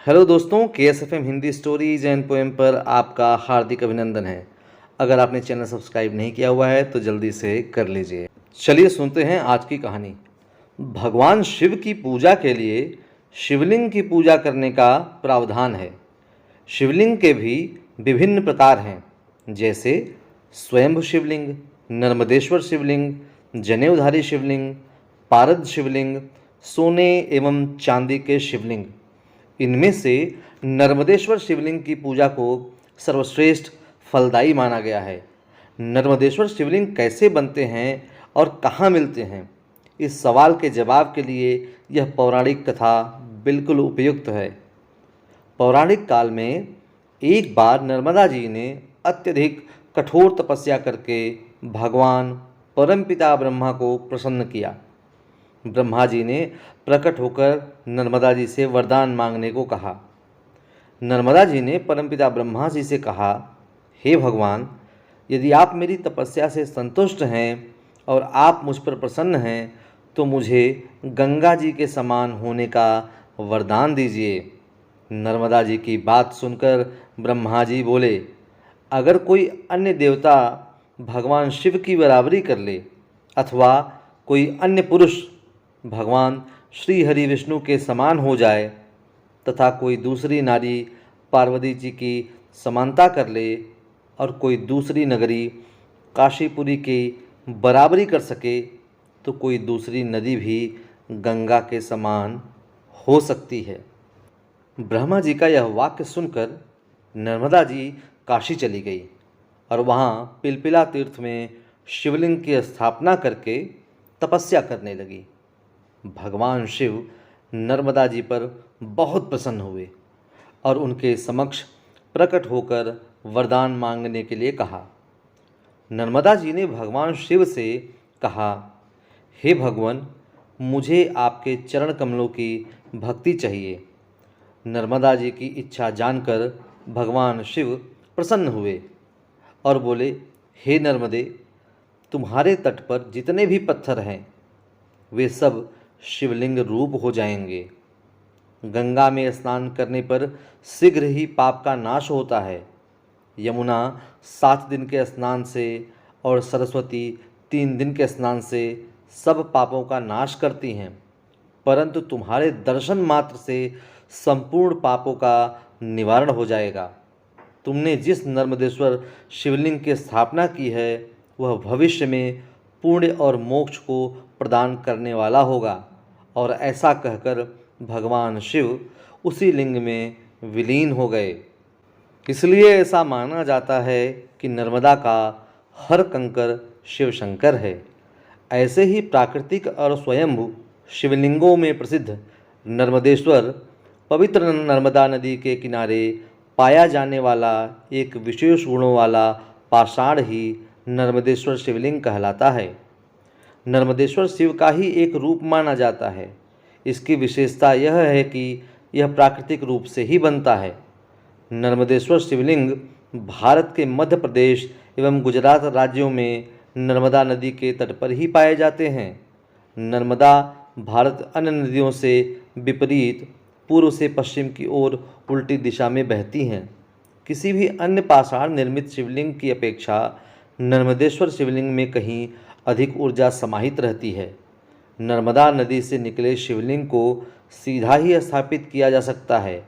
Hello दोस्तों, KSFM Hindi stories and poem पर आपका हार्दिक अभिनंदन है। अगर आपने चैनल सब्सक्राइब नहीं किया हुआ है तो जल्दी से कर लीजिए। चलिए सुनते हैं आज की कहानी। भगवान शिव की पूजा के लिए शिवलिंग की पूजा करने का प्रावधान है। शिवलिंग के भी विभिन्न प्रकार हैं, जैसे स्वयंभू शिवलिंग, नर्मदेश्वर शिवलिंग, जनेऊधारी शिवलिंग, पारद शिवलिंग, सोने एवं चांदी के शिवलिंग। इनमें से नर्मदेश्वर शिवलिंग की पूजा को सर्वश्रेष्ठ फलदायी माना गया है। नर्मदेश्वर शिवलिंग कैसे बनते हैं और कहाँ मिलते हैं, इस सवाल के जवाब के लिए यह पौराणिक कथा बिल्कुल उपयुक्त है। पौराणिक काल में एक बार नर्मदा जी ने अत्यधिक कठोर तपस्या करके भगवान परमपिता ब्रह्मा को प्रसन्न किया। ब्रह्मा जी ने प्रकट होकर नर्मदा जी से वरदान मांगने को कहा। नर्मदा जी ने परमपिता ब्रह्मा जी से कहा, हे भगवान, यदि आप मेरी तपस्या से संतुष्ट हैं और आप मुझ पर प्रसन्न हैं तो मुझे गंगा जी के समान होने का वरदान दीजिए। नर्मदा जी की बात सुनकर ब्रह्मा जी बोले, अगर कोई अन्य देवता भगवान शिव की बराबरी कर ले अथवा कोई अन्य पुरुष भगवान श्री हरि विष्णु के समान हो जाए तथा कोई दूसरी नारी पार्वती जी की समानता कर ले और कोई दूसरी नगरी काशीपुरी की बराबरी कर सके तो कोई दूसरी नदी भी गंगा के समान हो सकती है। ब्रह्मा जी का यह वाक्य सुनकर नर्मदा जी काशी चली गई और वहाँ पिलपिला तीर्थ में शिवलिंग की स्थापना करके तपस्या करने लगी। भगवान शिव नर्मदा जी पर बहुत प्रसन्न हुए और उनके समक्ष प्रकट होकर वरदान मांगने के लिए कहा। नर्मदा जी ने भगवान शिव से कहा, हे भगवान, मुझे आपके चरण कमलों की भक्ति चाहिए। नर्मदा जी की इच्छा जानकर भगवान शिव प्रसन्न हुए और बोले, हे नर्मदे, तुम्हारे तट पर जितने भी पत्थर हैं वे सब शिवलिंग रूप हो जाएंगे। गंगा में स्नान करने पर शीघ्र ही पाप का नाश होता है। यमुना 7 दिन के स्नान से और सरस्वती 3 दिन के स्नान से सब पापों का नाश करती हैं, परंतु तुम्हारे दर्शन मात्र से संपूर्ण पापों का निवारण हो जाएगा। तुमने जिस नर्मदेश्वर शिवलिंग की स्थापना की है वह भविष्य में पुण्य और मोक्ष को प्रदान करने वाला होगा। और ऐसा कहकर भगवान शिव उसी लिंग में विलीन हो गए। इसलिए ऐसा माना जाता है कि नर्मदा का हर कंकर शिव शंकर है। ऐसे ही प्राकृतिक और स्वयंभू शिवलिंगों में प्रसिद्ध नर्मदेश्वर पवित्र नर्मदा नदी के किनारे पाया जाने वाला एक विशेष गुणों वाला पाषाण ही नर्मदेश्वर शिवलिंग कहलाता है। नर्मदेश्वर शिव का ही एक रूप माना जाता है। इसकी विशेषता यह है कि यह प्राकृतिक रूप से ही बनता है। नर्मदेश्वर शिवलिंग भारत के मध्य प्रदेश एवं गुजरात राज्यों में नर्मदा नदी के तट पर ही पाए जाते हैं। नर्मदा भारत अन्य नदियों से विपरीत पूर्व से पश्चिम की ओर उल्टी दिशा में बहती हैं। किसी भी अन्य पाषाण निर्मित शिवलिंग की अपेक्षा नर्मदेश्वर शिवलिंग में कहीं अधिक ऊर्जा समाहित रहती है। नर्मदा नदी से निकले शिवलिंग को सीधा ही स्थापित किया जा सकता है।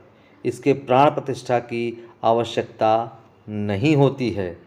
इसके प्राण प्रतिष्ठा की आवश्यकता नहीं होती है।